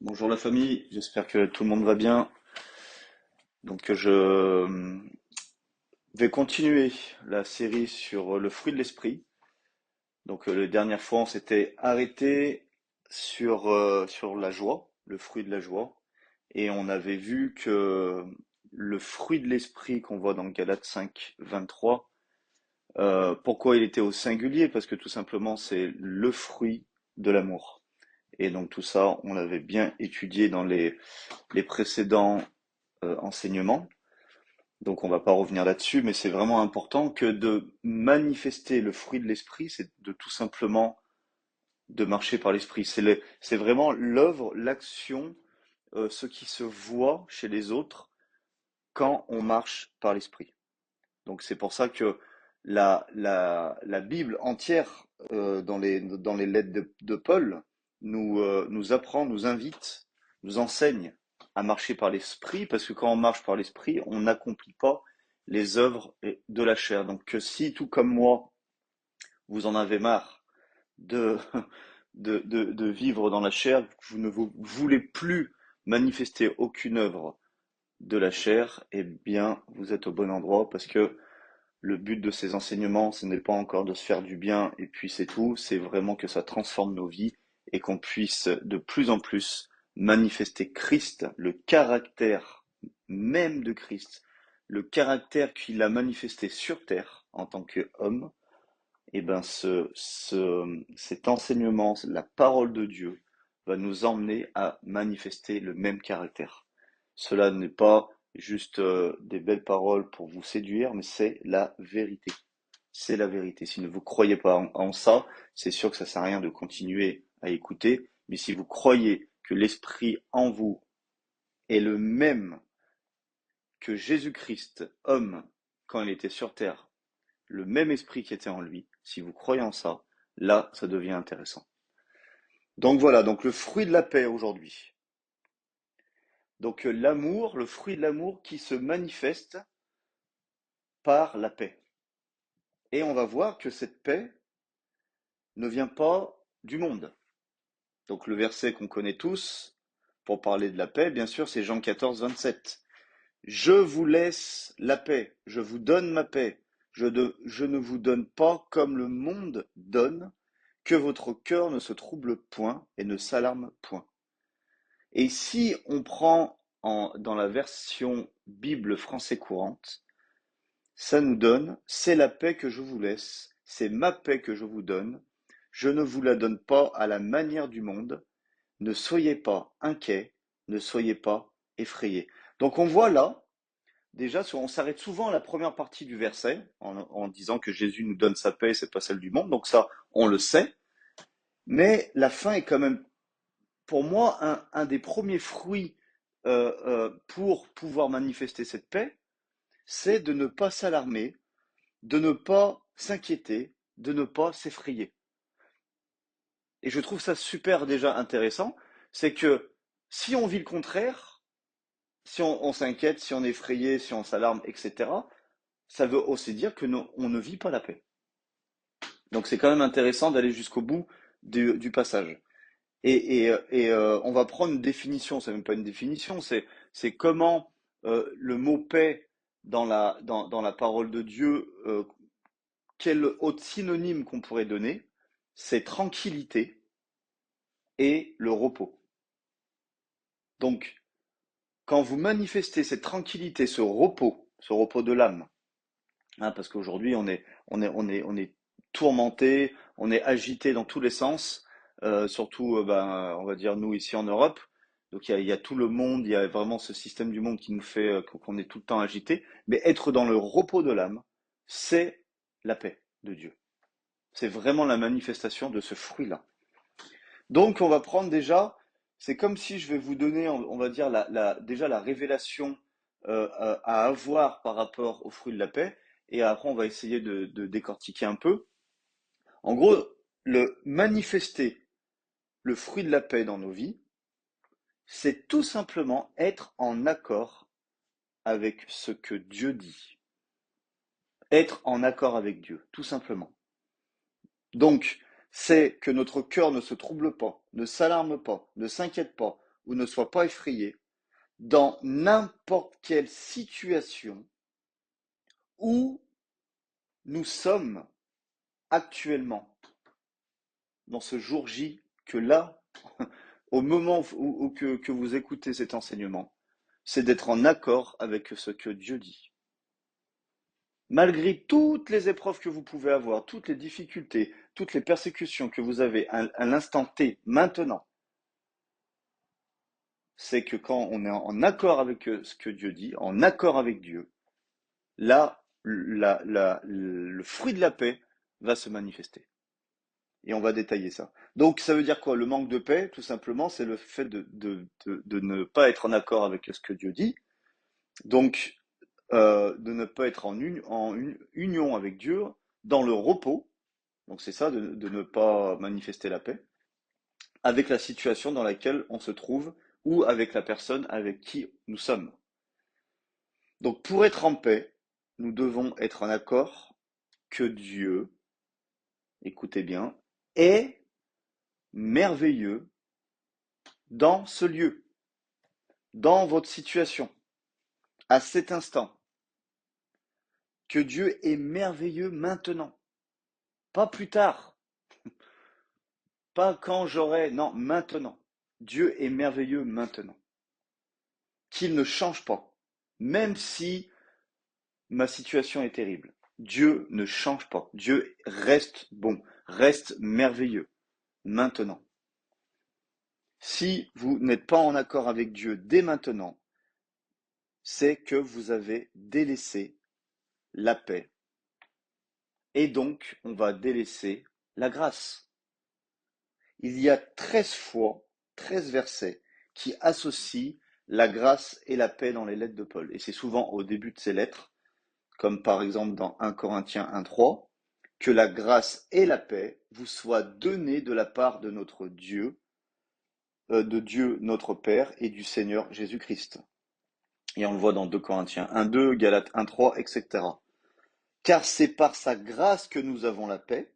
Bonjour la famille, j'espère que tout le monde va bien. Je vais continuer la série sur le fruit de l'esprit. La dernière fois on s'était arrêté sur la joie, le fruit de la joie, et on avait vu que le fruit de l'esprit qu'on voit dans Galates 5, 23, pourquoi il était au singulier? Parce que tout simplement c'est le fruit de l'amour. Et donc tout ça, on l'avait bien étudié dans les précédents enseignement. Donc on va pas revenir là-dessus, mais c'est vraiment important que de manifester le fruit de l'esprit, c'est de tout simplement de marcher par l'esprit. C'est vraiment l'œuvre, l'action, ce qui se voit chez les autres quand on marche par l'esprit. Donc c'est pour ça que la Bible entière, dans les lettres de Paul, nous apprend, nous invite, nous enseigne à marcher par l'esprit, parce que quand on marche par l'esprit, on n'accomplit pas les œuvres de la chair. Donc que si, tout comme moi, vous en avez marre de, de vivre dans la chair, vous ne voulez plus manifester aucune œuvre de la chair, eh bien, vous êtes au bon endroit, parce que le but de ces enseignements, ce n'est pas encore de se faire du bien et puis c'est tout, c'est vraiment que ça transforme nos vies et qu'on puisse de plus en plus manifester Christ, le caractère même de Christ, le caractère qu'il a manifesté sur terre en tant qu'homme. Et ben cet enseignement, la parole de Dieu, va nous emmener à manifester le même caractère. Cela n'est pas juste des belles paroles pour vous séduire, mais c'est la vérité. C'est la vérité. Si vous ne croyez pas en ça, c'est sûr que ça sert à rien de continuer à écouter. Mais si vous croyez que l'esprit en vous est le même que Jésus-Christ, homme, quand il était sur terre, le même esprit qui était en lui, si vous croyez en ça, là, ça devient intéressant. Donc voilà, donc le fruit de la paix aujourd'hui. Donc l'amour, le fruit de l'amour qui se manifeste par la paix. Et on va voir que cette paix ne vient pas du monde. Donc le verset qu'on connaît tous pour parler de la paix, bien sûr, c'est Jean 14, 27. Je vous laisse la paix, je vous donne ma paix, je ne vous donne pas comme le monde donne, que votre cœur ne se trouble point et ne s'alarme point. Et si on prend dans la version Bible français courante, ça nous donne, c'est la paix que je vous laisse, c'est ma paix que je vous donne, je ne vous la donne pas à la manière du monde, ne soyez pas inquiets, ne soyez pas effrayés. Donc on voit là, déjà, on s'arrête souvent à la première partie du verset, en disant que Jésus nous donne sa paix, c'est pas celle du monde, donc ça, on le sait, mais la fin est quand même, pour moi, un des premiers fruits pour pouvoir manifester cette paix, c'est de ne pas s'alarmer, de ne pas s'inquiéter, de ne pas s'effrayer. Et je trouve ça super déjà intéressant, c'est que si on vit le contraire, si on s'inquiète, si on est effrayé, si on s'alarme, etc., ça veut aussi dire que on ne vit pas la paix. Donc c'est quand même intéressant d'aller jusqu'au bout du passage. On va prendre une définition, c'est même pas une définition, c'est comment le mot paix dans la parole de Dieu, quel autre synonyme qu'on pourrait donner, c'est tranquillité et le repos. Donc, quand vous manifestez cette tranquillité, ce repos de l'âme, hein, parce qu'aujourd'hui on est tourmenté, on est agité dans tous les sens, surtout on va dire nous ici en Europe. Donc il y a tout le monde, il y a vraiment ce système du monde qui nous fait qu'on est tout le temps agité. Mais être dans le repos de l'âme, c'est la paix de Dieu. C'est vraiment la manifestation de ce fruit-là. Donc on va prendre déjà, c'est comme si je vais vous donner, on va dire déjà la révélation à avoir par rapport au fruit de la paix, et après on va essayer de décortiquer un peu. En gros, le manifester le fruit de la paix dans nos vies, c'est tout simplement être en accord avec ce que Dieu dit. Être en accord avec Dieu, tout simplement. Donc, c'est que notre cœur ne se trouble pas, ne s'alarme pas, ne s'inquiète pas. ou ne soient pas effrayés dans n'importe quelle situation où nous sommes actuellement, dans ce jour J, que là, au moment que vous écoutez cet enseignement, c'est d'être en accord avec ce que Dieu dit. Malgré toutes les épreuves que vous pouvez avoir, toutes les difficultés, toutes les persécutions que vous avez à l'instant T, maintenant, c'est que quand on est en accord avec ce que Dieu dit, en accord avec Dieu, là, le fruit de la paix va se manifester. Et on va détailler ça. Donc, ça veut dire quoi? Le manque de paix, tout simplement, c'est le fait de ne pas être en accord avec ce que Dieu dit. Donc, de ne pas être en union avec Dieu dans le repos. Donc, c'est ça, de ne pas manifester la paix avec la situation dans laquelle on se trouve ou avec la personne avec qui nous sommes. Donc, pour être en paix, nous devons être en accord que Dieu, écoutez bien, est merveilleux dans ce lieu, dans votre situation, à cet instant. Que Dieu est merveilleux maintenant, pas plus tard, pas quand j'aurai, non, maintenant. Dieu est merveilleux maintenant. Qu'il ne change pas, même si ma situation est terrible. Dieu ne change pas. Dieu reste bon, reste merveilleux maintenant. Si vous n'êtes pas en accord avec Dieu dès maintenant, c'est que vous avez délaissé la paix. Et donc, on va délaisser la grâce. Il y a 13 fois, 13 versets qui associent la grâce et la paix dans les lettres de Paul. Et c'est souvent au début de ces lettres, comme par exemple dans 1 Corinthiens 1,3, que la grâce et la paix vous soient données de la part de notre Dieu, de Dieu notre Père et du Seigneur Jésus-Christ. Et on le voit dans 2 Corinthiens 1,2, Galates 1,3, etc. Car c'est par sa grâce que nous avons la paix,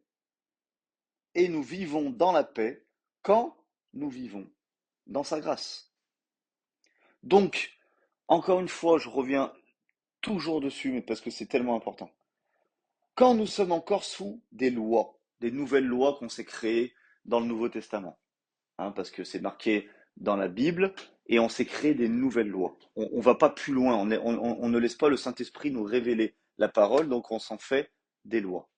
et nous vivons dans la paix quand nous vivons dans sa grâce. Donc, encore une fois, je reviens toujours dessus, mais parce que c'est tellement important. Quand nous sommes encore sous des lois, des nouvelles lois qu'on s'est créées dans le Nouveau Testament, parce que c'est marqué dans la Bible, et on s'est créé des nouvelles lois. On va pas plus loin, on ne laisse pas le Saint-Esprit nous révéler la parole, donc on s'en fait des lois.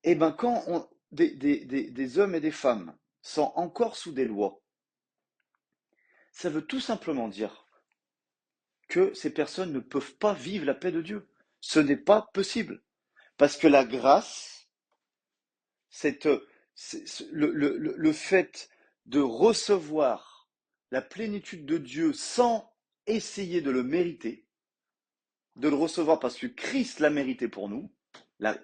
Et bien quand des hommes et des femmes sont encore sous des lois, ça veut tout simplement dire que ces personnes ne peuvent pas vivre la paix de Dieu. Ce n'est pas possible. Parce que la grâce, c'est le fait de recevoir la plénitude de Dieu sans essayer de le mériter, de le recevoir parce que Christ l'a mérité pour nous.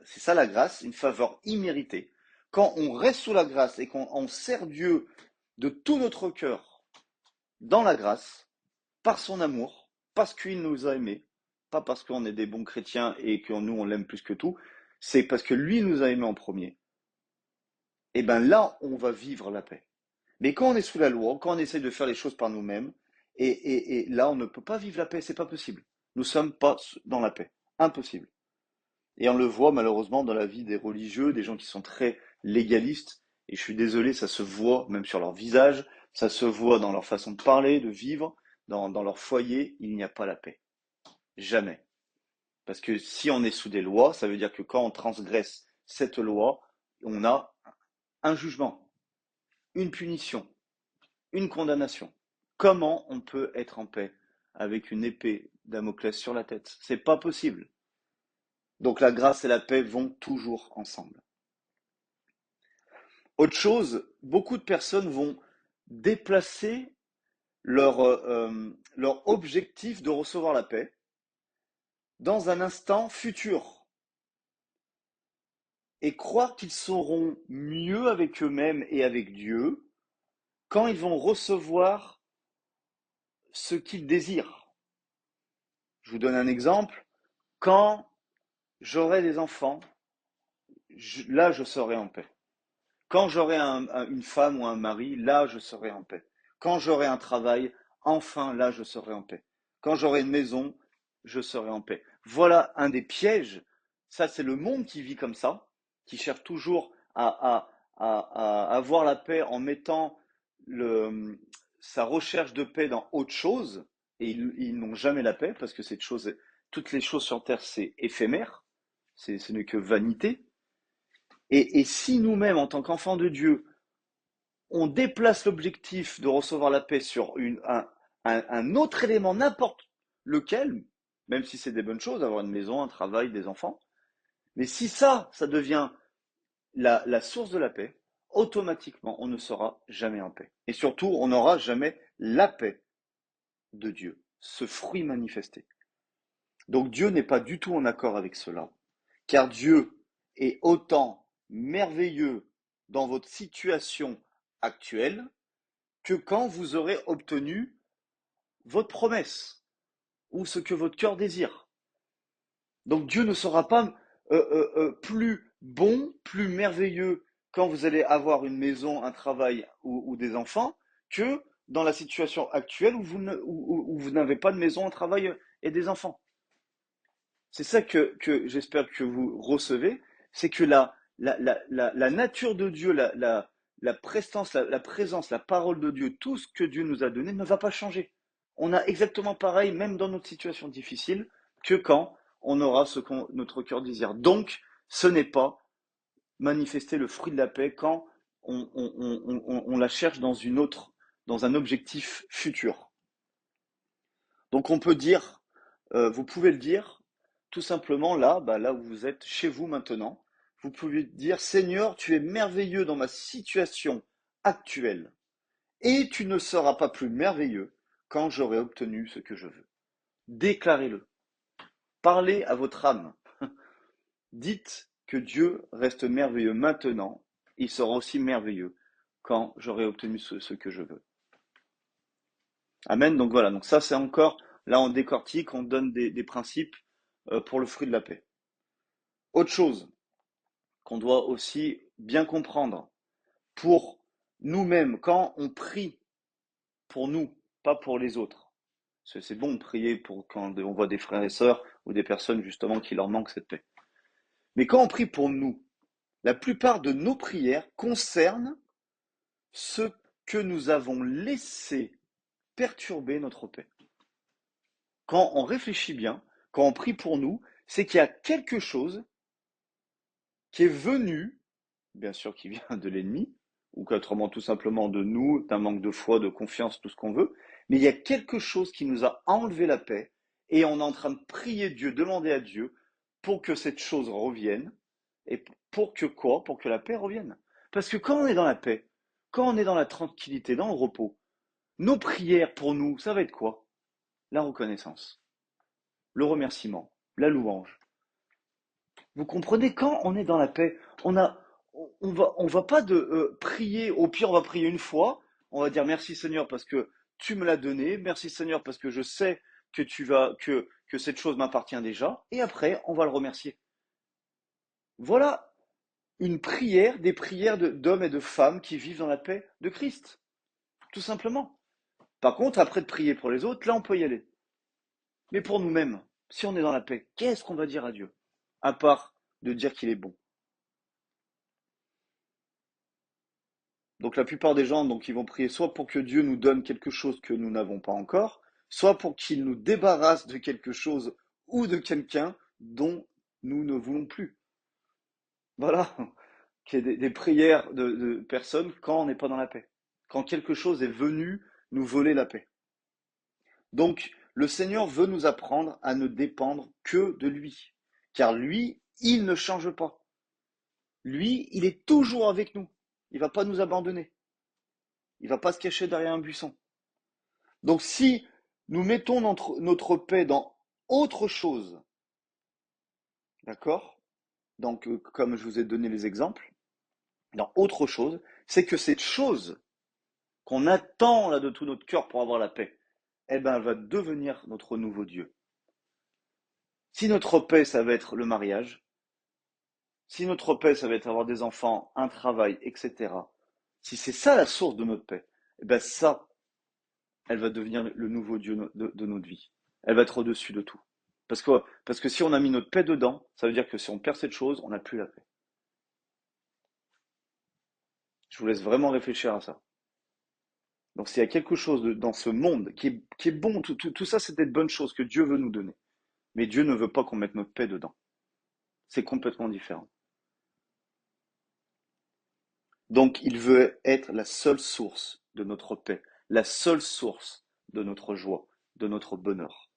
C'est ça la grâce, une faveur imméritée. Quand on reste sous la grâce et qu'on sert Dieu de tout notre cœur dans la grâce, par son amour, parce qu'il nous a aimés, pas parce qu'on est des bons chrétiens et que nous on l'aime plus que tout, c'est parce que lui nous a aimés en premier. Et bien là, on va vivre la paix. Mais quand on est sous la loi, quand on essaie de faire les choses par nous-mêmes, et là, on ne peut pas vivre la paix, c'est pas possible. Nous sommes pas dans la paix. Impossible. Et on le voit malheureusement dans la vie des religieux, des gens qui sont très légalistes, et je suis désolé, ça se voit même sur leur visage, ça se voit dans leur façon de parler, de vivre, dans leur foyer, il n'y a pas la paix. Jamais. Parce que si on est sous des lois, ça veut dire que quand on transgresse cette loi, on a un jugement, une punition, une condamnation. Comment on peut être en paix avec une épée Damoclès sur la tête? C'est pas possible. Donc la grâce et la paix vont toujours ensemble. Autre chose, beaucoup de personnes vont déplacer leur objectif de recevoir la paix dans un instant futur et croire qu'ils seront mieux avec eux-mêmes et avec Dieu quand ils vont recevoir ce qu'ils désirent. Je vous donne un exemple. Quand j'aurai des enfants, là je serai en paix. Quand j'aurai une femme ou un mari, là je serai en paix. Quand j'aurai un travail, enfin là, je serai en paix. Quand j'aurai une maison, je serai en paix. Voilà un des pièges. Ça, c'est le monde qui vit comme ça, qui cherche toujours à avoir la paix en mettant sa recherche de paix dans autre chose. Et ils n'ont jamais la paix parce que toutes les choses sur terre, c'est éphémère. Ce n'est que vanité. Et si nous-mêmes, en tant qu'enfants de Dieu, on déplace l'objectif de recevoir la paix sur un autre élément, n'importe lequel, même si c'est des bonnes choses, avoir une maison, un travail, des enfants, mais si ça devient la source de la paix, automatiquement, on ne sera jamais en paix. Et surtout, on n'aura jamais la paix de Dieu, ce fruit manifesté. Donc Dieu n'est pas du tout en accord avec cela, car Dieu est autant merveilleux dans votre situation actuelle que quand vous aurez obtenu votre promesse ou ce que votre cœur désire. Donc Dieu ne sera pas plus bon, plus merveilleux quand vous allez avoir une maison, un travail ou des enfants que dans la situation actuelle où vous n'avez pas de maison, un travail et des enfants. C'est ça que j'espère que vous recevez, c'est que la nature de Dieu, la prestance, la présence, la parole de Dieu, tout ce que Dieu nous a donné ne va pas changer. On a exactement pareil, même dans notre situation difficile, que quand on aura ce que notre cœur désire. Donc, ce n'est pas manifester le fruit de la paix quand on la cherche dans un objectif futur. Donc, on peut dire, vous pouvez le dire, tout simplement là où vous êtes, chez vous maintenant, vous pouvez dire, Seigneur, tu es merveilleux dans ma situation actuelle, et tu ne seras pas plus merveilleux quand j'aurai obtenu ce que je veux. Déclarez-le. Parlez à votre âme. Dites que Dieu reste merveilleux maintenant, il sera aussi merveilleux quand j'aurai obtenu ce que je veux. Amen. Donc voilà, donc ça c'est encore, là on décortique, on donne des principes pour le fruit de la paix. Autre chose qu'on doit aussi bien comprendre, pour nous-mêmes, quand on prie pour nous, pas pour les autres. C'est bon de prier pour quand on voit des frères et sœurs ou des personnes justement qui leur manquent cette paix. Mais quand on prie pour nous, la plupart de nos prières concernent ce que nous avons laissé perturber notre paix. Quand on réfléchit bien, quand on prie pour nous, c'est qu'il y a quelque chose qui est venu, bien sûr qui vient de l'ennemi, ou qu'autrement tout simplement de nous, d'un manque de foi, de confiance, tout ce qu'on veut, mais il y a quelque chose qui nous a enlevé la paix, et on est en train de prier Dieu, demander à Dieu pour que cette chose revienne, et pour que quoi? Pour que la paix revienne. Parce que quand on est dans la paix, quand on est dans la tranquillité, dans le repos, nos prières pour nous, ça va être quoi? La reconnaissance, le remerciement, la louange. Vous comprenez, quand on est dans la paix, on va pas prier. Au pire, on va prier une fois. On va dire merci Seigneur parce que tu me l'as donné. Merci Seigneur parce que je sais que cette chose m'appartient déjà. Et après, on va le remercier. Voilà une prière, des prières d'hommes et de femmes qui vivent dans la paix de Christ. Tout simplement. Par contre, après de prier pour les autres, là, on peut y aller. Mais pour nous-mêmes, si on est dans la paix, qu'est-ce qu'on va dire à Dieu? À part de dire qu'il est bon. Donc la plupart des gens, donc, ils vont prier soit pour que Dieu nous donne quelque chose que nous n'avons pas encore, soit pour qu'il nous débarrasse de quelque chose ou de quelqu'un dont nous ne voulons plus. Voilà, qu'il y ait des prières de personnes quand on n'est pas dans la paix, quand quelque chose est venu nous voler la paix. Donc le Seigneur veut nous apprendre à ne dépendre que de lui, car lui, il ne change pas. Lui, il est toujours avec nous. Il ne va pas nous abandonner. Il ne va pas se cacher derrière un buisson. Donc si nous mettons notre paix dans autre chose, d'accord? Donc comme je vous ai donné les exemples, dans autre chose, c'est que cette chose qu'on attend là de tout notre cœur pour avoir la paix, eh ben, elle va devenir notre nouveau Dieu. Si notre paix, ça va être le mariage, si notre paix, ça va être avoir des enfants, un travail, etc., si c'est ça la source de notre paix, eh ben ça, elle va devenir le nouveau Dieu de notre vie. Elle va être au-dessus de tout. Parce que si on a mis notre paix dedans, ça veut dire que si on perd cette chose, on n'a plus la paix. Je vous laisse vraiment réfléchir à ça. Donc s'il y a quelque chose dans ce monde qui est bon, tout ça c'est des bonnes choses que Dieu veut nous donner. Mais Dieu ne veut pas qu'on mette notre paix dedans. C'est complètement différent. Donc il veut être la seule source de notre paix, la seule source de notre joie, de notre bonheur.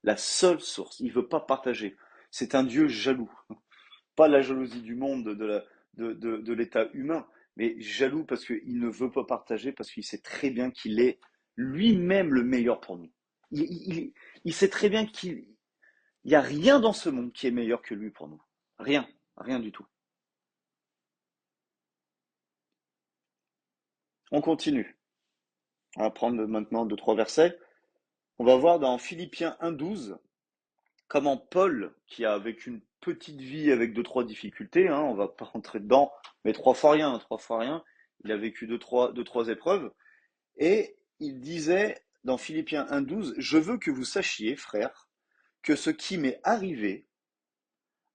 La seule source. Il ne veut pas partager. C'est un Dieu jaloux. Pas la jalousie du monde, de l'état humain, mais jaloux parce qu'il ne veut pas partager, parce qu'il sait très bien qu'il est lui-même le meilleur pour nous. Il sait très bien qu'il n'y a rien dans ce monde qui est meilleur que lui pour nous. Rien, rien du tout. On continue. On va prendre maintenant deux, trois versets. On va voir dans Philippiens 1,12 comment Paul, qui a vécu une petite vie avec deux, trois difficultés, on va pas rentrer dedans, mais trois fois rien, il a vécu deux, trois épreuves, et il disait dans Philippiens 1,12, je veux que vous sachiez, frères, que ce qui m'est arrivé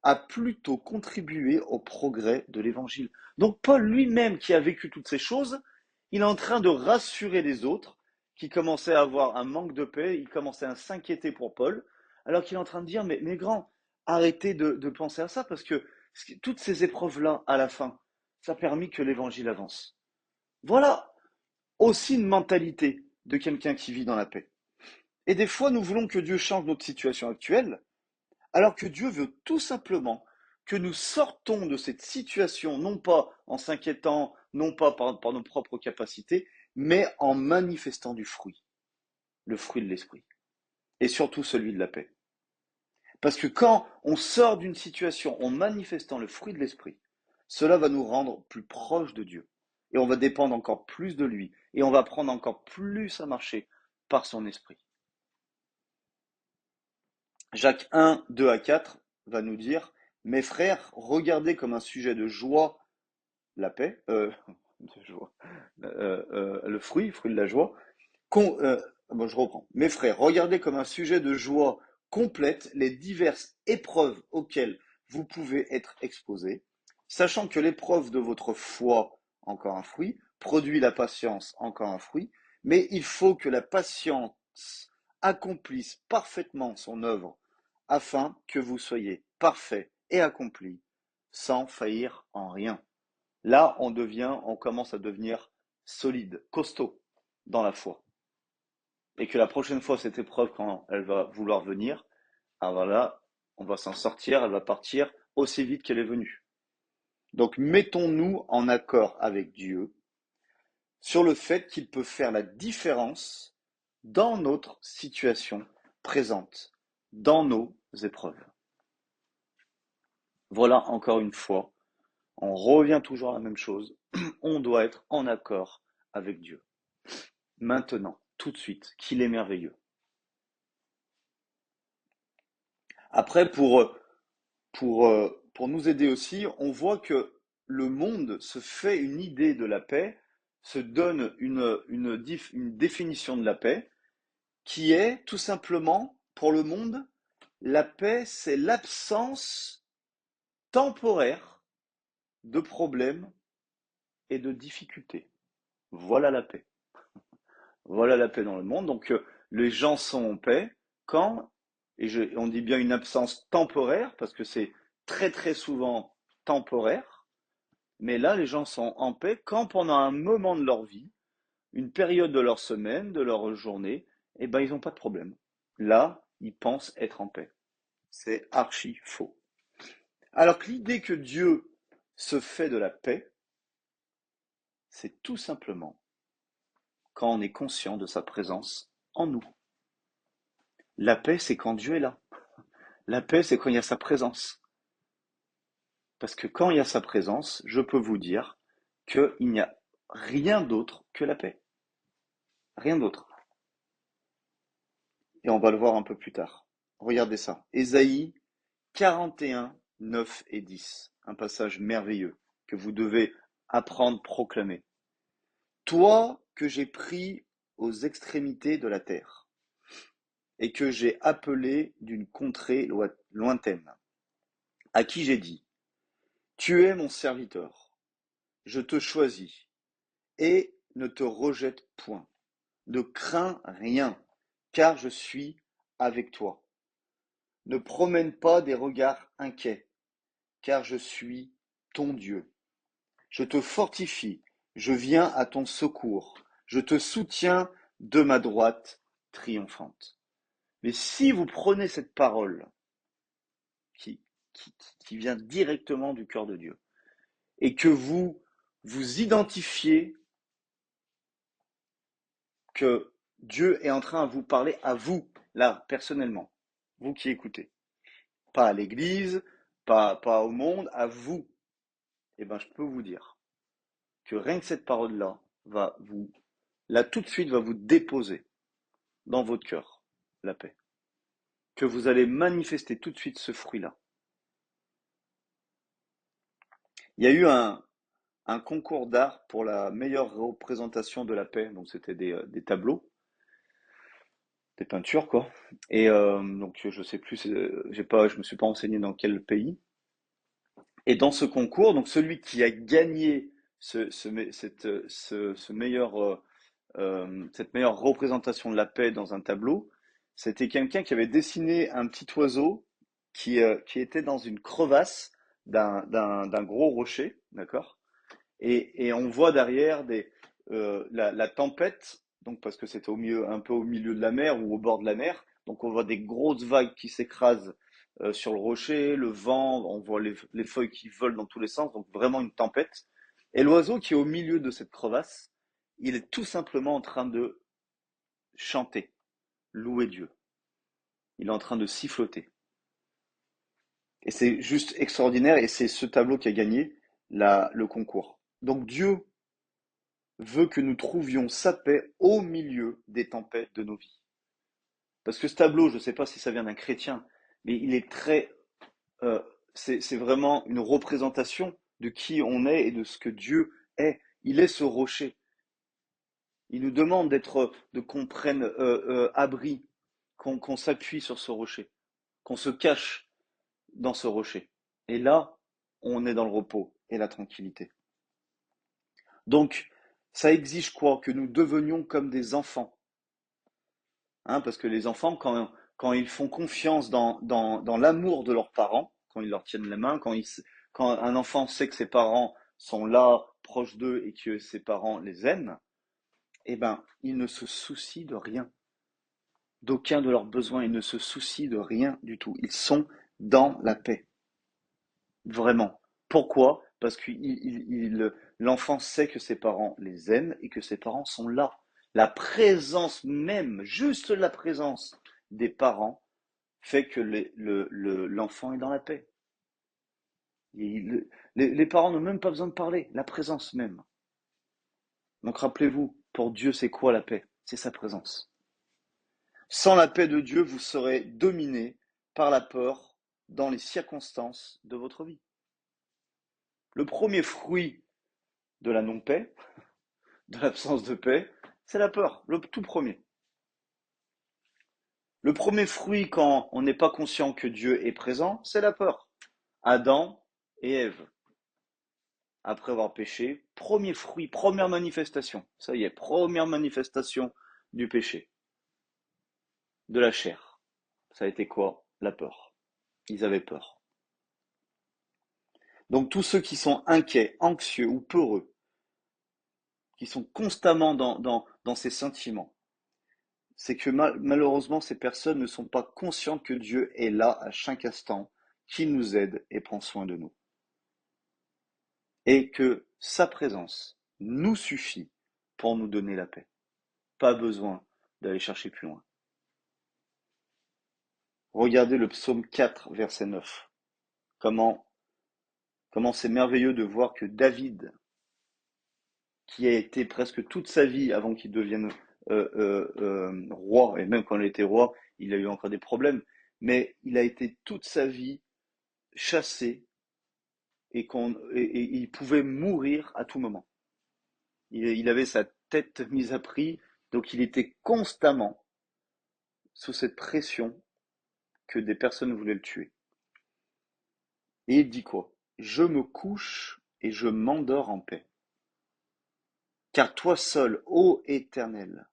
a plutôt contribué au progrès de l'évangile. Donc Paul lui-même, qui a vécu toutes ces choses, il est en train de rassurer les autres qui commençaient à avoir un manque de paix, ils commençaient à s'inquiéter pour Paul, alors qu'il est en train de dire, mais grand, arrêtez de penser à ça, parce que toutes ces épreuves-là, à la fin, ça a permis que l'évangile avance. Voilà aussi une mentalité de quelqu'un qui vit dans la paix. Et des fois, nous voulons que Dieu change notre situation actuelle, alors que Dieu veut tout simplement que nous sortons de cette situation, non pas en s'inquiétant, non pas par nos propres capacités, mais en manifestant du fruit, le fruit de l'esprit, et surtout celui de la paix. Parce que quand on sort d'une situation en manifestant le fruit de l'esprit, cela va nous rendre plus proches de Dieu. Et on va dépendre encore plus de lui. Et on va apprendre encore plus à marcher par son esprit. Jacques 1, 2 à 4 va nous dire, mes frères, regardez comme un sujet de joie la paix, de joie, le fruit de la joie. Bon, je reprends. Mes frères, regardez comme un sujet de joie complète les diverses épreuves auxquelles vous pouvez être exposés, sachant que l'épreuve de votre foi, encore un fruit, produit la patience, encore un fruit, mais il faut que la patience accomplisse parfaitement son œuvre, afin que vous soyez parfaits et accomplis, sans faillir en rien. Là, on commence à devenir solide, costaud dans la foi. Et que la prochaine fois, cette épreuve, quand elle va vouloir venir, ah voilà, on va s'en sortir, elle va partir aussi vite qu'elle est venue. Donc, mettons-nous en accord avec Dieu sur le fait qu'il peut faire la différence dans notre situation présente, dans nos épreuves. Voilà, encore une fois, on revient toujours à la même chose. On doit être en accord avec Dieu. Maintenant, tout de suite, qu'il est merveilleux. Après, pour nous aider aussi, on voit que le monde se fait une idée de la paix, se donne une définition de la paix, qui est tout simplement, pour le monde, la paix, c'est l'absence temporaire de problèmes et de difficultés. Voilà la paix. Voilà la paix dans le monde. Donc, les gens sont en paix quand, on dit bien une absence temporaire, parce que c'est très très souvent temporaire, mais là, les gens sont en paix quand pendant un moment de leur vie, une période de leur semaine, de leur journée, eh ben, ils n'ont pas de problème. Là, ils pensent être en paix. C'est archi faux. Alors que l'idée que Dieu se fait de la paix, c'est tout simplement quand on est conscient de sa présence en nous. La paix, c'est quand Dieu est là. La paix, c'est quand il y a sa présence. Parce que quand il y a sa présence, je peux vous dire qu'il n'y a rien d'autre que la paix. Rien d'autre. Et on va le voir un peu plus tard. Regardez ça. Ésaïe 41, 9 et 10. Un passage merveilleux que vous devez apprendre, proclamer. Toi que j'ai pris aux extrémités de la terre, et que j'ai appelé d'une contrée lointaine, à qui j'ai dit, tu es mon serviteur, je te choisis, et ne te rejette point. Ne crains rien, car je suis avec toi. Ne promène pas des regards inquiets, car je suis ton Dieu. Je te fortifie, je viens à ton secours, je te soutiens de ma droite triomphante. Mais si vous prenez cette parole qui, qui vient directement du cœur de Dieu, et que vous vous identifiez que Dieu est en train de vous parler à vous, là, personnellement, vous qui écoutez, pas à l'église, pas au monde, à vous, eh ben, je peux vous dire que rien que cette parole-là va vous, là, tout de suite, va vous déposer dans votre cœur la paix. Que vous allez manifester tout de suite ce fruit-là. Il y a eu un concours d'art pour la meilleure représentation de la paix, donc c'était des tableaux, des peintures, quoi. Et donc je sais plus, je me suis pas renseigné dans quel pays. Et dans ce concours, donc celui qui a gagné ce meilleur, cette meilleure représentation de la paix dans un tableau, c'était quelqu'un qui avait dessiné un petit oiseau qui était dans une crevasse d'un gros rocher, d'accord? Et on voit derrière la tempête, donc parce que c'était un peu au milieu de la mer ou au bord de la mer, donc on voit des grosses vagues qui s'écrasent sur le rocher, le vent, on voit les feuilles qui volent dans tous les sens, donc vraiment une tempête. Et l'oiseau qui est au milieu de cette crevasse, il est tout simplement en train de chanter, louer Dieu. Il est en train de siffloter. Et c'est juste extraordinaire, et c'est ce tableau qui a gagné le concours. Donc Dieu veut que nous trouvions sa paix au milieu des tempêtes de nos vies. Parce que ce tableau, je ne sais pas si ça vient d'un chrétien, mais il est euh, c'est vraiment une représentation de qui on est et de ce que Dieu est. Il est ce rocher. Il nous demande de qu'on prenne abri, qu'on s'appuie sur ce rocher, qu'on se cache dans ce rocher. Et là, on est dans le repos et la tranquillité. Donc, ça exige quoi? Que nous devenions comme des enfants. Hein, parce que les enfants, quand ils font confiance dans l'amour de leurs parents, quand ils leur tiennent la main, quand un enfant sait que ses parents sont là, proches d'eux, et que ses parents les aiment, eh ben, il ne se soucie de rien, d'aucun de leurs besoins, ils ne se soucient de rien du tout. Ils sont dans la paix, vraiment. Pourquoi? Parce que l'enfant sait que ses parents les aiment et que ses parents sont là. La présence même, juste la présence des parents fait que l'enfant est dans la paix. Les parents n'ont même pas besoin de parler, la présence même. Donc rappelez-vous, pour Dieu, c'est quoi la paix? C'est sa présence. Sans la paix de Dieu, vous serez dominé par la peur dans les circonstances de votre vie. Le premier fruit de la non-paix, de l'absence de paix, c'est la peur, le tout premier. Le premier fruit quand on n'est pas conscient que Dieu est présent, c'est la peur. Adam et Ève, après avoir péché, premier fruit, première manifestation, ça y est, première manifestation du péché, de la chair. Ça a été quoi? La peur. Ils avaient peur. Donc tous ceux qui sont inquiets, anxieux ou peureux, qui sont constamment dans ces sentiments, c'est que malheureusement ces personnes ne sont pas conscientes que Dieu est là à chaque instant, qu'il nous aide et prend soin de nous. Et que sa présence nous suffit pour nous donner la paix. Pas besoin d'aller chercher plus loin. Regardez le psaume 4, verset 9. Comment c'est merveilleux de voir que David, qui a été presque toute sa vie avant qu'il devienne roi, et même quand il était roi, il a eu encore des problèmes, mais il a été toute sa vie chassé et il pouvait mourir à tout moment. Il avait sa tête mise à prix Donc il était constamment sous cette pression que des personnes voulaient le tuer. Et il dit quoi? Je me couche et je m'endors en paix. Car toi seul, ô Éternel,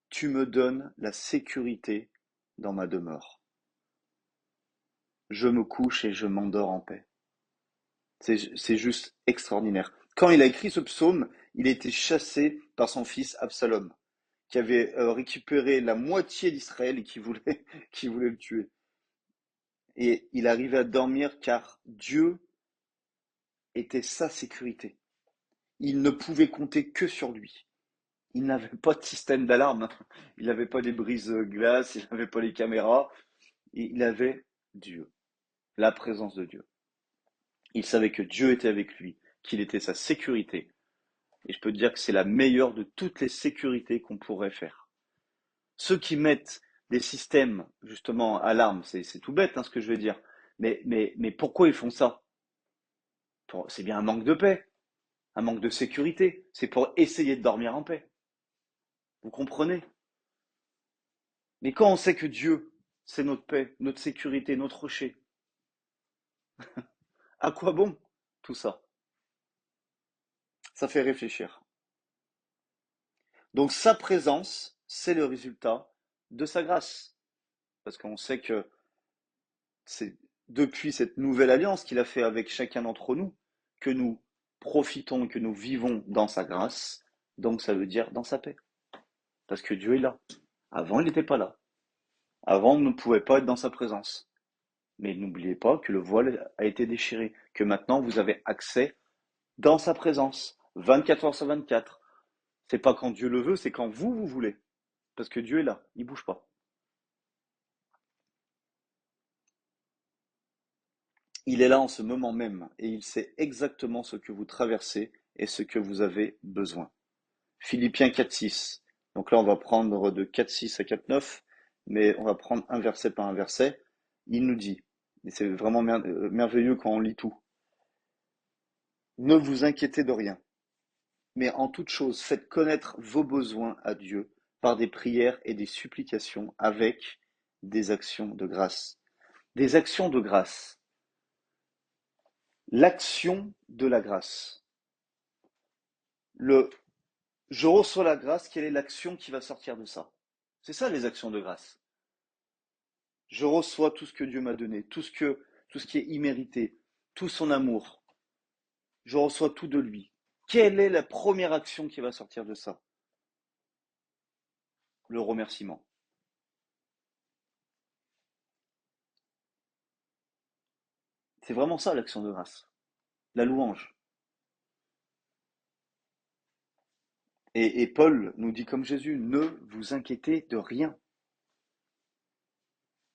tu me donnes la sécurité dans ma demeure. Je me couche et je m'endors en paix. C'est juste extraordinaire. Quand il a écrit ce psaume, il a été chassé par son fils Absalom, qui avait récupéré la moitié d'Israël et qui voulait, qui voulait le tuer. Et il arrivait à dormir car Dieu était sa sécurité. Il ne pouvait compter que sur lui. Il n'avait pas de système d'alarme, il n'avait pas des brises-glaces, il n'avait pas les caméras, il avait Dieu, la présence de Dieu. Il savait que Dieu était avec lui, qu'il était sa sécurité. Et je peux te dire que c'est la meilleure de toutes les sécurités qu'on pourrait faire. Ceux qui mettent des systèmes, justement, alarmes, c'est tout bête hein, ce que je veux dire, mais pourquoi ils font ça? C'est bien un manque de paix, un manque de sécurité. C'est pour essayer de dormir en paix. Vous comprenez? Mais quand on sait que Dieu, c'est notre paix, notre sécurité, notre rocher, à quoi bon tout ça? Ça fait réfléchir. Donc sa présence, c'est le résultat de sa grâce. Parce qu'on sait que c'est depuis cette nouvelle alliance qu'il a fait avec chacun d'entre nous que nous profitons, que nous vivons dans sa grâce. Donc ça veut dire dans sa paix. Parce que Dieu est là. Avant, il n'était pas là. Avant, on ne pouvait pas être dans sa présence. Mais n'oubliez pas que le voile a été déchiré, que maintenant vous avez accès dans sa présence, 24 heures sur 24. C'est pas quand Dieu le veut, c'est quand vous voulez. Parce que Dieu est là, il bouge pas. Il est là en ce moment même et il sait exactement ce que vous traversez et ce que vous avez besoin. Philippiens 4.6. Donc là, on va prendre de 4.6 à 4.9, mais on va prendre un verset par un verset. Il nous dit, et c'est vraiment merveilleux quand on lit tout, ne vous inquiétez de rien, mais en toute chose, faites connaître vos besoins à Dieu par des prières et des supplications avec des actions de grâce. Des actions de grâce. L'action de la grâce. Le je reçois la grâce, quelle est l'action qui va sortir de ça? C'est ça les actions de grâce. Je reçois tout ce que Dieu m'a donné, tout ce qui est immérité, tout son amour. Je reçois tout de lui. Quelle est la première action qui va sortir de ça? Le remerciement. C'est vraiment ça l'action de grâce. La louange. Et Paul nous dit comme Jésus, ne vous inquiétez de rien.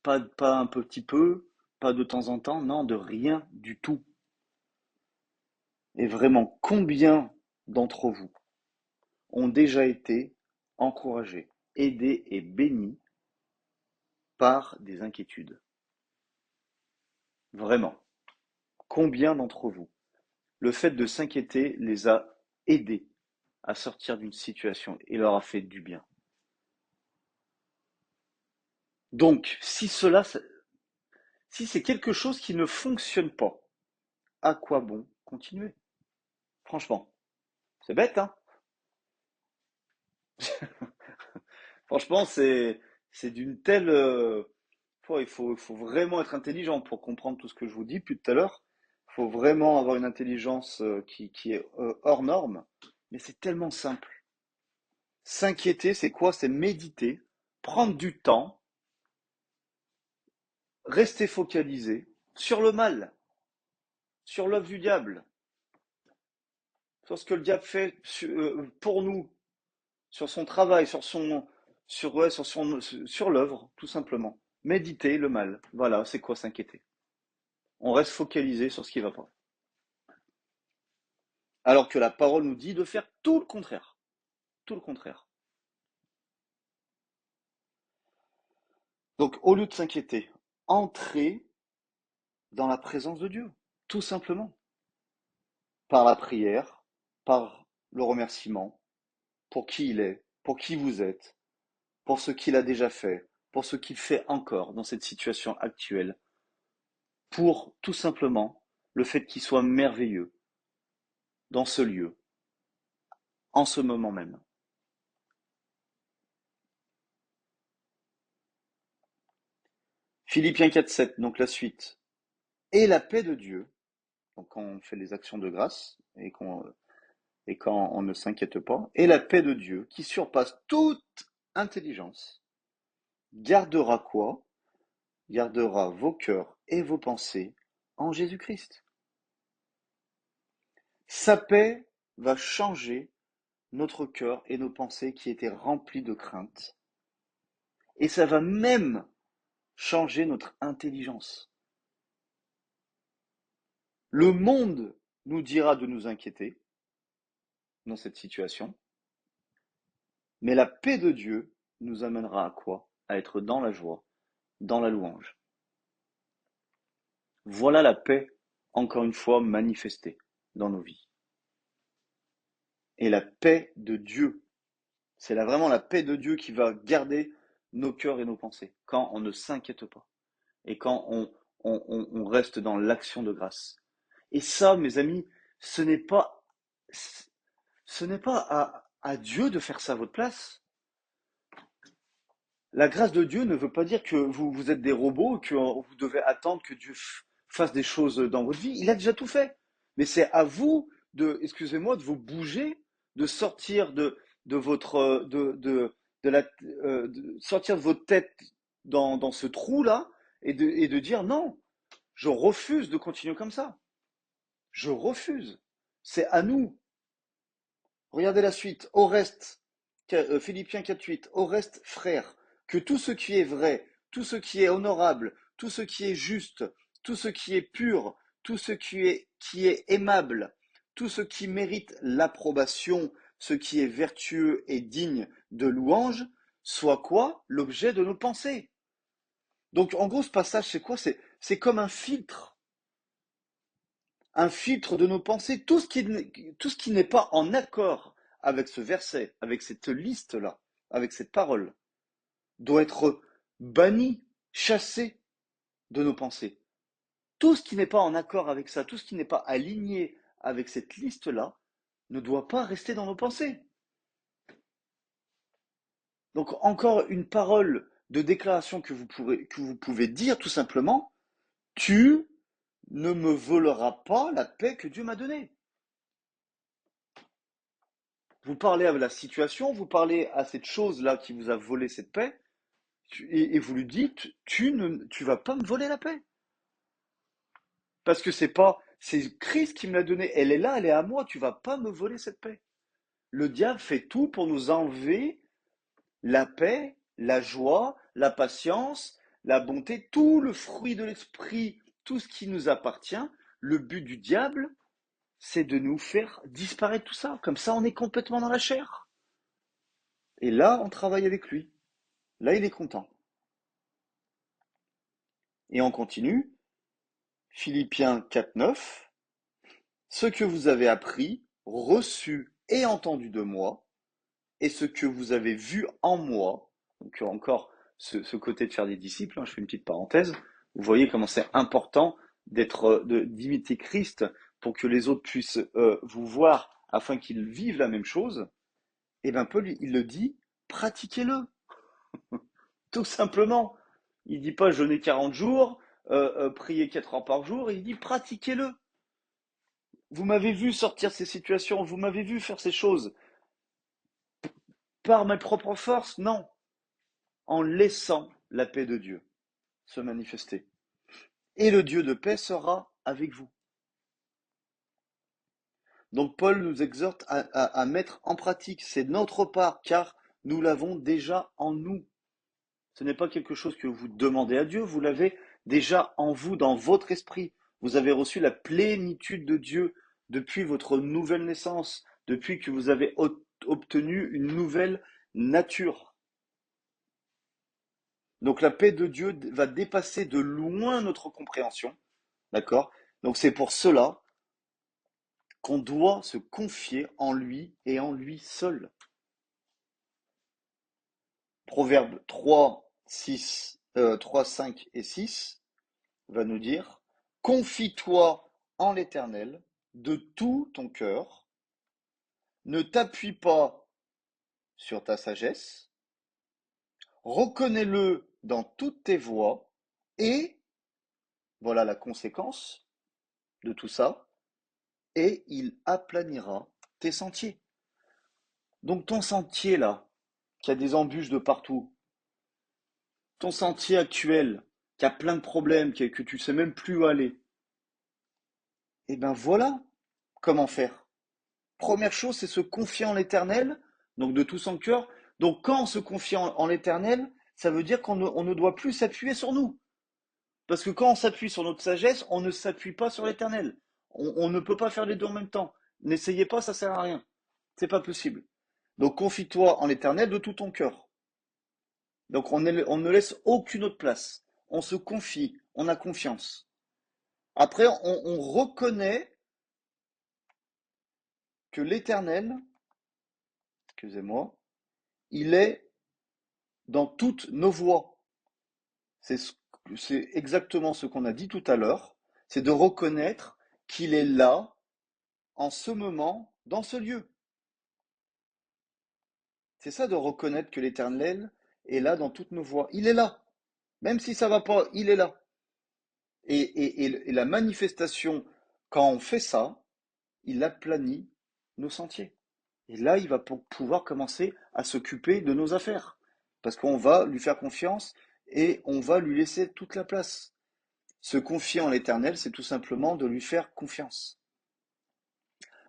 Pas un petit peu, pas de temps en temps, non, de rien du tout. Et vraiment, combien d'entre vous ont déjà été encouragés, aidés et bénis par des inquiétudes? Vraiment. Combien d'entre vous, le fait de s'inquiéter les a aidés à sortir d'une situation et leur a fait du bien? Donc, si c'est quelque chose qui ne fonctionne pas, à quoi bon continuer? Franchement, c'est bête, hein? Franchement, c'est d'une telle. Il faut vraiment être intelligent pour comprendre tout ce que je vous dis depuis tout à l'heure. Il faut vraiment avoir une intelligence qui est hors norme. Mais c'est tellement simple. S'inquiéter, c'est quoi? C'est méditer, prendre du temps, rester focalisé sur le mal, sur l'œuvre du diable, sur ce que le diable fait pour nous, sur son travail, sur l'œuvre, tout simplement. Méditer le mal. Voilà, c'est quoi s'inquiéter? On reste focalisé sur ce qui ne va pas. Alors que la parole nous dit de faire tout le contraire. Tout le contraire. Donc, au lieu de s'inquiéter, entrez dans la présence de Dieu. Tout simplement. Par la prière, par le remerciement, pour qui il est, pour qui vous êtes, pour ce qu'il a déjà fait, pour ce qu'il fait encore dans cette situation actuelle, pour tout simplement le fait qu'il soit merveilleux dans ce lieu, en ce moment même. Philippiens 4,7, donc la suite. Et la paix de Dieu, donc quand on fait les actions de grâce et quand on ne s'inquiète pas, et la paix de Dieu qui surpasse toute intelligence, gardera quoi? Gardera vos cœurs et vos pensées en Jésus-Christ. Sa paix va changer notre cœur et nos pensées qui étaient remplis de crainte. Et ça va même changer notre intelligence. Le monde nous dira de nous inquiéter dans cette situation, mais la paix de Dieu nous amènera à quoi? À être dans la joie, dans la louange. Voilà la paix, encore une fois, manifestée dans nos vies. Et la paix de Dieu, c'est là vraiment la paix de Dieu qui va garder nos cœurs et nos pensées, quand on ne s'inquiète pas, et quand on reste dans l'action de grâce. Et ça, mes amis, ce n'est pas, ce n'est pas à Dieu de faire ça à votre place. La grâce de Dieu ne veut pas dire que vous êtes des robots, que vous devez attendre que Dieu fasse des choses dans votre vie. Il a déjà tout fait. Mais c'est à vous excusez-moi, de vous bouger, de sortir de votre, de la, sortir de votre tête dans ce trou-là et de dire non, je refuse de continuer comme ça. Je refuse. C'est à nous. Regardez la suite. Au reste, Philippiens 4,8. Au reste, frères, que tout ce qui est vrai, tout ce qui est honorable, tout ce qui est juste, tout ce qui est pur, tout ce qui est aimable, tout ce qui mérite l'approbation, ce qui est vertueux et digne de louange, soit quoi? L'objet de nos pensées. Donc en gros, ce passage, c'est quoi? C'est comme un filtre. Un filtre de nos pensées, tout ce qui n'est pas en accord avec ce verset, avec cette liste-là, avec cette parole, doit être banni, chassé de nos pensées. Tout ce qui n'est pas en accord avec ça, tout ce qui n'est pas aligné avec cette liste-là, ne doit pas rester dans nos pensées. Donc encore une parole de déclaration que vous pouvez dire tout simplement, tu ne me voleras pas la paix que Dieu m'a donnée. Vous parlez à la situation, vous parlez à cette chose-là qui vous a volé cette paix, et vous lui dites, tu vas pas me voler la paix. Parce que c'est Christ qui me l'a donnée. Elle est là, elle est à moi, tu vas pas me voler cette paix. Le diable fait tout pour nous enlever la paix, la joie, la patience, la bonté, tout le fruit de l'esprit, tout ce qui nous appartient. Le but du diable, c'est de nous faire disparaître tout ça. Comme ça, on est complètement dans la chair. Et là, on travaille avec lui. Là, il est content. Et on continue. Philippiens 4,9. Ce que vous avez appris, reçu et entendu de moi, et ce que vous avez vu en moi, donc encore ce côté de faire des disciples, je fais une petite parenthèse, vous voyez comment c'est important d'imiter Christ pour que les autres puissent vous voir afin qu'ils vivent la même chose. Et bien Paul, il le dit, pratiquez-le. Tout simplement. Il dit pas jeûner 40 jours, prier 4 heures par jour, il dit pratiquez-le. Vous m'avez vu sortir ces situations, vous m'avez vu faire ces choses. Par mes propres forces, non. En laissant la paix de Dieu se manifester. Et le Dieu de paix sera avec vous. Donc Paul nous exhorte à mettre en pratique, c'est notre part, car nous l'avons déjà en nous. Ce n'est pas quelque chose que vous demandez à Dieu, vous l'avez déjà en vous, dans votre esprit. Vous avez reçu la plénitude de Dieu depuis votre nouvelle naissance, depuis que vous avez obtenu une nouvelle nature. Donc la paix de Dieu va dépasser de loin notre compréhension, d'accord? Donc c'est pour cela qu'on doit se confier en lui et en lui seul. Proverbe 3, 6, 3, 5 et 6 va nous dire, confie-toi en l'Éternel de tout ton cœur, ne t'appuie pas sur ta sagesse, reconnais-le dans toutes tes voies, et, voilà la conséquence de tout ça, et il aplanira tes sentiers. Donc ton sentier là, qui a des embûches de partout, ton sentier actuel, qui a plein de problèmes, que tu ne sais même plus où aller, et ben voilà comment faire. Première chose, c'est se confier en l'Éternel, donc de tout son cœur. Donc quand on se confie en l'Éternel, ça veut dire qu'on ne doit plus s'appuyer sur nous. Parce que quand on s'appuie sur notre sagesse, on ne s'appuie pas sur l'Éternel. On ne peut pas faire les deux en même temps. N'essayez pas, ça sert à rien. C'est pas possible. Donc confie-toi en l'Éternel de tout ton cœur. Donc on ne laisse aucune autre place. On se confie, on a confiance. Après, on reconnaît que l'Éternel, excusez-moi, il est dans toutes nos voies. C'est exactement ce qu'on a dit tout à l'heure, c'est de reconnaître qu'il est là, en ce moment, dans ce lieu. C'est ça de reconnaître que l'Éternel est là dans toutes nos voies. Il est là. Même si ça ne va pas, il est là. Et la manifestation, quand on fait ça, il aplanit nos sentiers. Et là, il va pouvoir commencer à s'occuper de nos affaires. Parce qu'on va lui faire confiance et on va lui laisser toute la place. Se confier en l'Éternel, c'est tout simplement de lui faire confiance.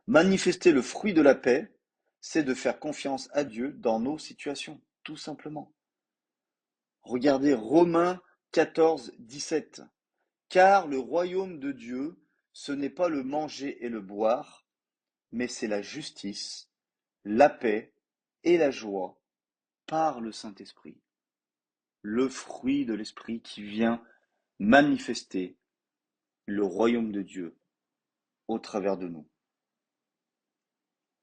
Manifester le fruit de la paix, c'est de faire confiance à Dieu dans nos situations, tout simplement. Regardez Romains 14, 17. Car le royaume de Dieu, ce n'est pas le manger et le boire, mais c'est la justice, la paix et la joie par le Saint-Esprit. Le fruit de l'Esprit qui vient manifester le royaume de Dieu au travers de nous.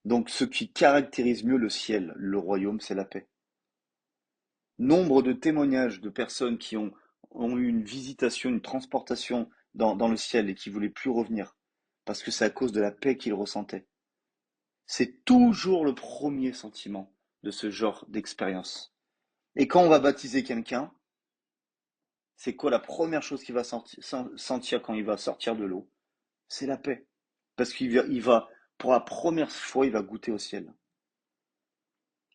Donc ce qui caractérise mieux le ciel, le royaume, c'est la paix. Nombre de témoignages de personnes qui ont eu une visitation, une transportation dans le ciel et qui ne voulaient plus revenir, parce que c'est à cause de la paix qu'ils ressentaient. C'est toujours le premier sentiment de ce genre d'expérience. Et quand on va baptiser quelqu'un, c'est quoi la première chose qu'il va sentir quand il va sortir de l'eau? C'est la paix. Parce qu'il va, pour la première fois, il va goûter au ciel.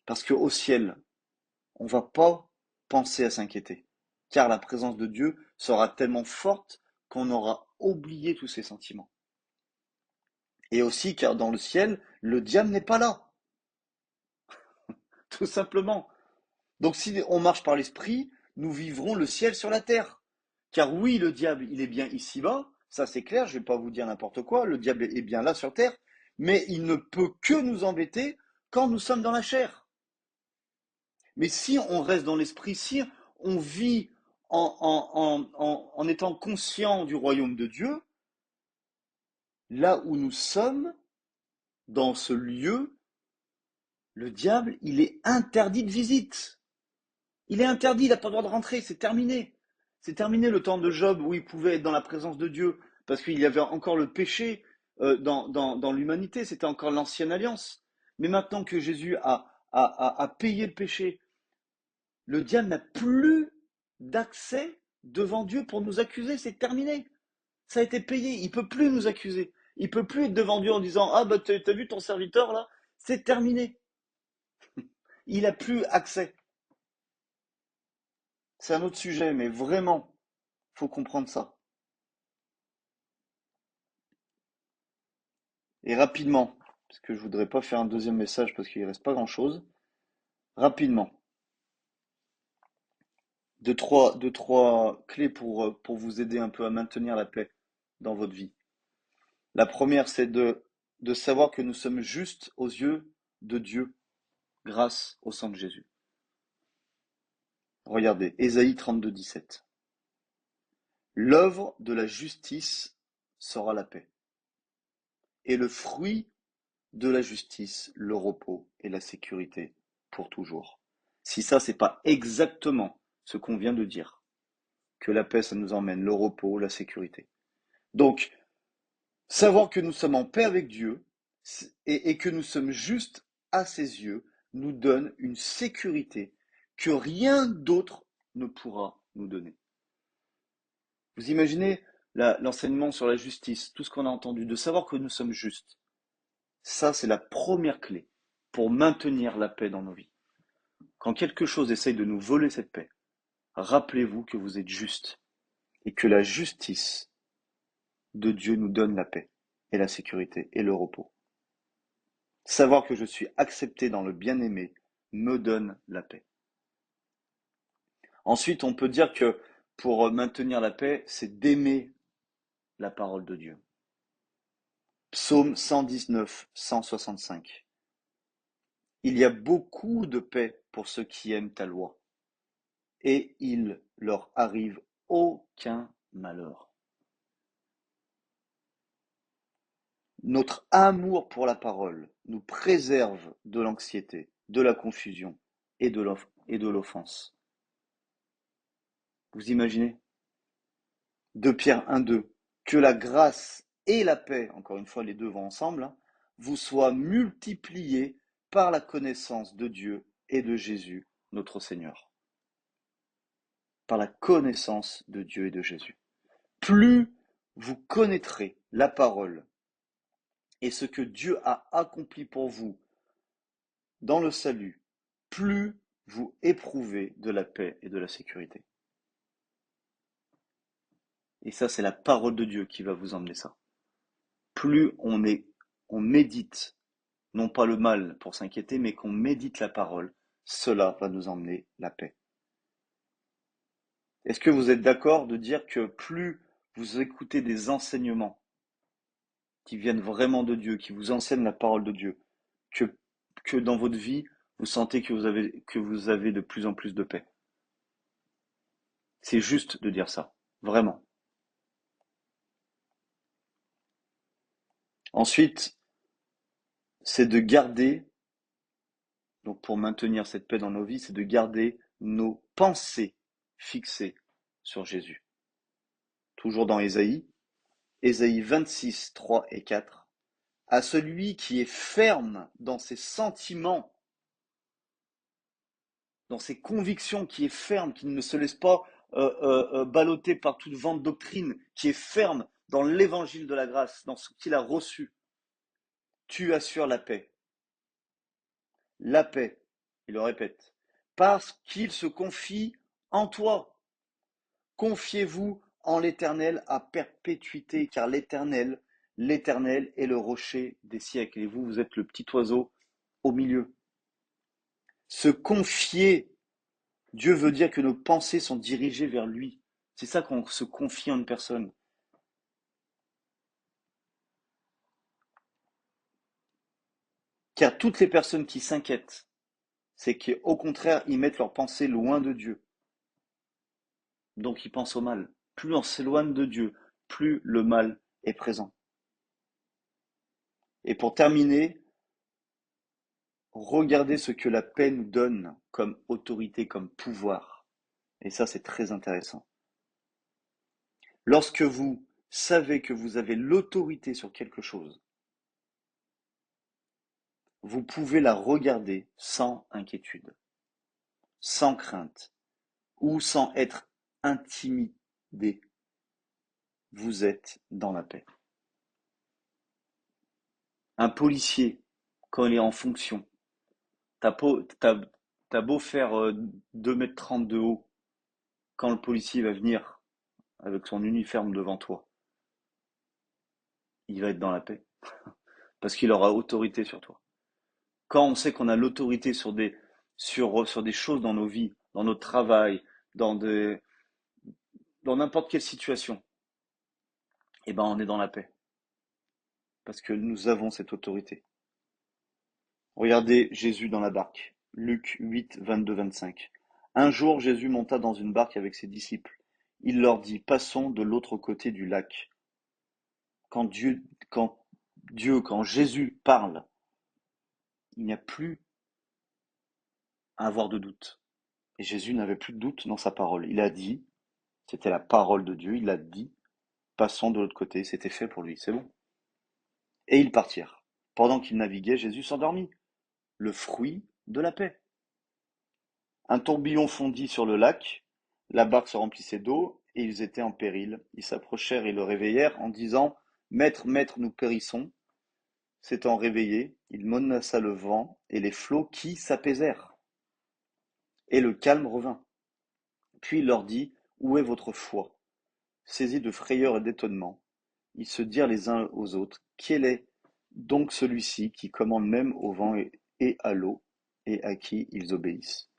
Parce qu'au ciel, on ne va pas penser à s'inquiéter. Car la présence de Dieu sera tellement forte qu'on aura oublié tous ces sentiments. Et aussi car dans le ciel, le diable n'est pas là. Tout simplement. Donc si on marche par l'esprit, nous vivrons le ciel sur la terre. Car oui, le diable, il est bien ici-bas, ça c'est clair, je ne vais pas vous dire n'importe quoi, le diable est bien là sur terre, mais il ne peut que nous embêter quand nous sommes dans la chair. Mais si on reste dans l'esprit, si on vit en étant conscient du royaume de Dieu, là où nous sommes, dans ce lieu, le diable, il est interdit de visite. Il est interdit, il n'a pas le droit de rentrer, c'est terminé. C'est terminé le temps de Job où il pouvait être dans la présence de Dieu, parce qu'il y avait encore le péché dans l'humanité, c'était encore l'ancienne alliance. Mais maintenant que Jésus a payé le péché, le diable n'a plus d'accès devant Dieu pour nous accuser, c'est terminé. Ça a été payé, il ne peut plus nous accuser. Il ne peut plus être devant Dieu en disant ah bah t'as vu ton serviteur là, c'est terminé. Il n'a plus accès. C'est un autre sujet, mais vraiment, il faut comprendre ça. Et rapidement, parce que je voudrais pas faire un deuxième message parce qu'il ne reste pas grand-chose. Rapidement, deux, trois clés pour vous aider un peu à maintenir la paix dans votre vie. La première, c'est de savoir que nous sommes justes aux yeux de Dieu grâce au sang de Jésus. Regardez, Ésaïe 32, 17. L'œuvre de la justice sera la paix, et le fruit de la justice, le repos et la sécurité pour toujours. si ça, c'est pas exactement ce qu'on vient de dire, que la paix, ça nous emmène le repos, la sécurité. Donc, savoir que nous sommes en paix avec Dieu et que nous sommes justes à ses yeux nous donne une sécurité que rien d'autre ne pourra nous donner. Vous imaginez l'enseignement sur la justice, tout ce qu'on a entendu, de savoir que nous sommes justes. Ça, c'est la première clé pour maintenir la paix dans nos vies. Quand quelque chose essaye de nous voler cette paix, rappelez-vous que vous êtes juste et que la justice de Dieu nous donne la paix et la sécurité et le repos. Savoir que je suis accepté dans le bien-aimé me donne la paix. Ensuite, on peut dire que pour maintenir la paix, c'est d'aimer la parole de Dieu. Psaume 119, 165. Il y a beaucoup de paix pour ceux qui aiment ta loi, et il leur arrive aucun malheur. Notre amour pour la parole nous préserve de l'anxiété, de la confusion et de l'offense. Vous imaginez? 2 Pierre 1,2. Que la grâce et la paix, encore une fois les deux vont ensemble, vous soient multipliées par la connaissance de Dieu et de Jésus, notre Seigneur. Par la connaissance de Dieu et de Jésus. Plus vous connaîtrez la parole et ce que Dieu a accompli pour vous dans le salut, plus vous éprouvez de la paix et de la sécurité. Et ça, c'est la parole de Dieu qui va vous emmener ça. Plus on médite, non pas le mal pour s'inquiéter, mais qu'on médite la parole, cela va nous emmener la paix. Est-ce que vous êtes d'accord de dire que plus vous écoutez des enseignements qui viennent vraiment de Dieu, qui vous enseignent la parole de Dieu, que dans votre vie, vous sentez que vous avez de plus en plus de paix? C'est juste de dire ça, vraiment. Ensuite, c'est de garder, donc pour maintenir cette paix dans nos vies, c'est de garder nos pensées fixées sur Jésus. Toujours dans Ésaïe 26, 3 et 4. À celui qui est ferme dans ses sentiments, dans ses convictions, qui est ferme, qui ne se laisse pas balloter par toute vente doctrine, qui est ferme dans l'évangile de la grâce, dans ce qu'il a reçu, tu assures la paix. La paix, il le répète, parce qu'il se confie en toi. Confiez-vous en l'Éternel à perpétuité, car l'Éternel est le rocher des siècles. Et vous, vous êtes le petit oiseau au milieu. Se confier, Dieu veut dire que nos pensées sont dirigées vers lui. C'est ça qu'on se confie en une personne. Car toutes les personnes qui s'inquiètent, c'est qu'au contraire, ils mettent leurs pensées loin de Dieu. Donc ils pensent au mal. Plus on s'éloigne de Dieu, plus le mal est présent. Et pour terminer, regardez ce que la paix nous donne comme autorité, comme pouvoir. Et ça, c'est très intéressant. Lorsque vous savez que vous avez l'autorité sur quelque chose, vous pouvez la regarder sans inquiétude, sans crainte ou sans être intimidé. Vous êtes dans la paix. Un policier, quand il est en fonction, t'as beau faire 2,30 m de haut, quand le policier va venir avec son uniforme devant toi, il va être dans la paix. Parce qu'il aura autorité sur toi. Quand on sait qu'on a l'autorité sur des choses dans nos vies, dans notre travail, dans n'importe quelle situation, eh ben on est dans la paix. Parce que nous avons cette autorité. Regardez Jésus dans la barque. Luc 8, 22, 25. Un jour, Jésus monta dans une barque avec ses disciples. Il leur dit, passons de l'autre côté du lac. Quand Jésus parle, il n'y a plus à avoir de doute. Et Jésus n'avait plus de doute dans sa parole. Il a dit, c'était la parole de Dieu, il a dit, passons de l'autre côté, c'était fait pour lui, c'est bon. Et ils partirent. Pendant qu'ils naviguaient, Jésus s'endormit, le fruit de la paix. Un tourbillon fondit sur le lac, la barque se remplissait d'eau, et ils étaient en péril. Ils s'approchèrent et le réveillèrent en disant, Maître, maître, nous périssons. S'étant réveillé, il menaça le vent et les flots qui s'apaisèrent. Et le calme revint. Puis il leur dit, Où est votre foi? Saisis de frayeur et d'étonnement, ils se dirent les uns aux autres, Quel est donc celui-ci qui commande même au vent et à l'eau, et à qui ils obéissent?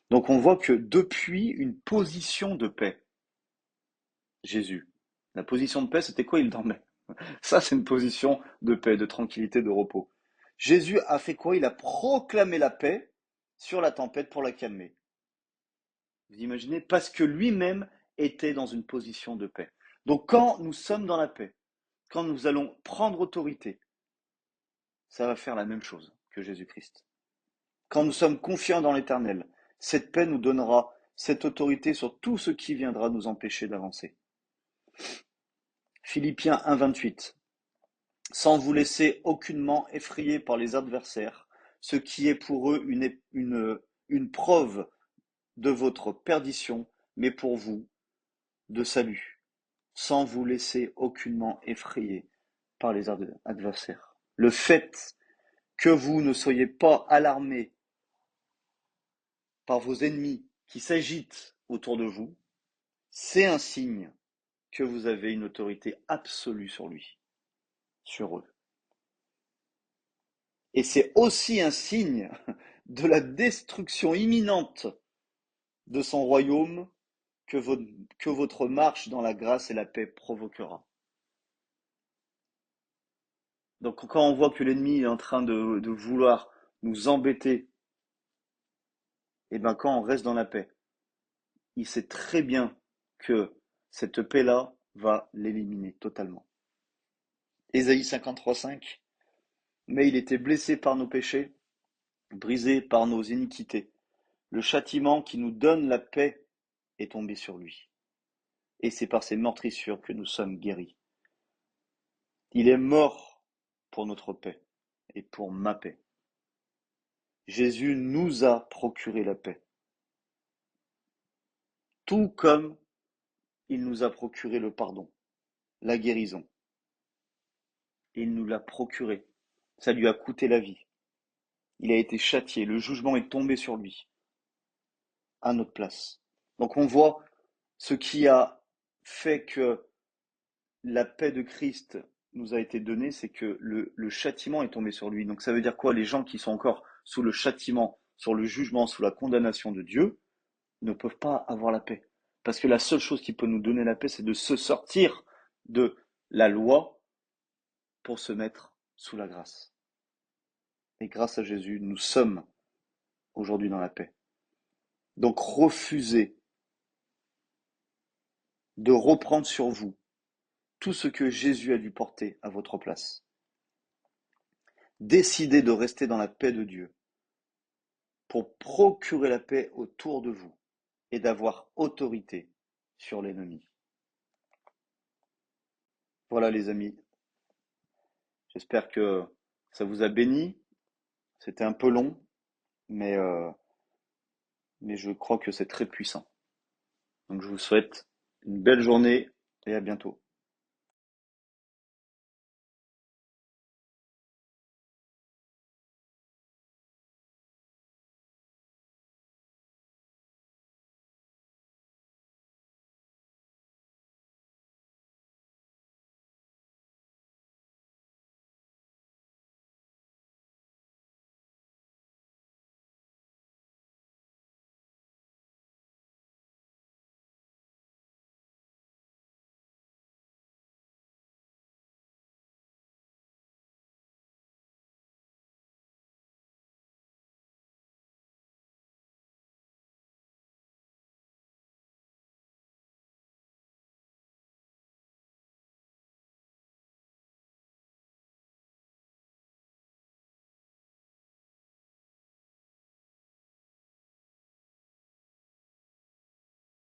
Donc on voit que depuis une position de paix, Jésus, la position de paix, c'était quoi? Il dormait. Ça, c'est une position de paix, de tranquillité, de repos. Jésus a fait quoi? Il a proclamé la paix sur la tempête pour la calmer. Vous imaginez? Parce que lui-même était dans une position de paix. Donc quand nous sommes dans la paix, quand nous allons prendre autorité, ça va faire la même chose que Jésus-Christ. Quand nous sommes confiants dans l'Éternel, cette paix nous donnera cette autorité sur tout ce qui viendra nous empêcher d'avancer. Philippiens 1,28. Sans vous laisser aucunement effrayer par les adversaires, ce qui est pour eux une preuve de votre perdition, mais pour vous de salut, sans vous laisser aucunement effrayer par les adversaires. Le fait que vous ne soyez pas alarmés par vos ennemis qui s'agitent autour de vous, c'est un signe que vous avez une autorité absolue sur lui, sur eux. Et c'est aussi un signe de la destruction imminente de son royaume que votre marche dans la grâce et la paix provoquera. Donc quand on voit que l'ennemi est en train de vouloir nous embêter, et bien quand on reste dans la paix, il sait très bien que cette paix-là va l'éliminer totalement. Ésaïe 53,5. Mais il était blessé par nos péchés, brisé par nos iniquités. Le châtiment qui nous donne la paix est tombé sur lui. Et c'est par ses meurtrissures que nous sommes guéris. Il est mort pour notre paix et pour ma paix. Jésus nous a procuré la paix. Tout comme il nous a procuré le pardon, la guérison. Il nous l'a procuré. Ça lui a coûté la vie. Il a été châtié. Le jugement est tombé sur lui, à notre place. Donc on voit ce qui a fait que la paix de Christ nous a été donnée, c'est que le châtiment est tombé sur lui. Donc ça veut dire quoi? Les gens qui sont encore sous le châtiment, sur le jugement, sous la condamnation de Dieu, ne peuvent pas avoir la paix. Parce que la seule chose qui peut nous donner la paix, c'est de se sortir de la loi pour se mettre sous la grâce. Et grâce à Jésus, nous sommes aujourd'hui dans la paix. Donc refusez de reprendre sur vous tout ce que Jésus a dû porter à votre place. Décidez de rester dans la paix de Dieu pour procurer la paix autour de vous et d'avoir autorité sur l'ennemi. Voilà les amis, j'espère que ça vous a béni. C'était un peu long, mais, euh, mais je crois que c'est très puissant. Donc je vous souhaite une belle journée et à bientôt.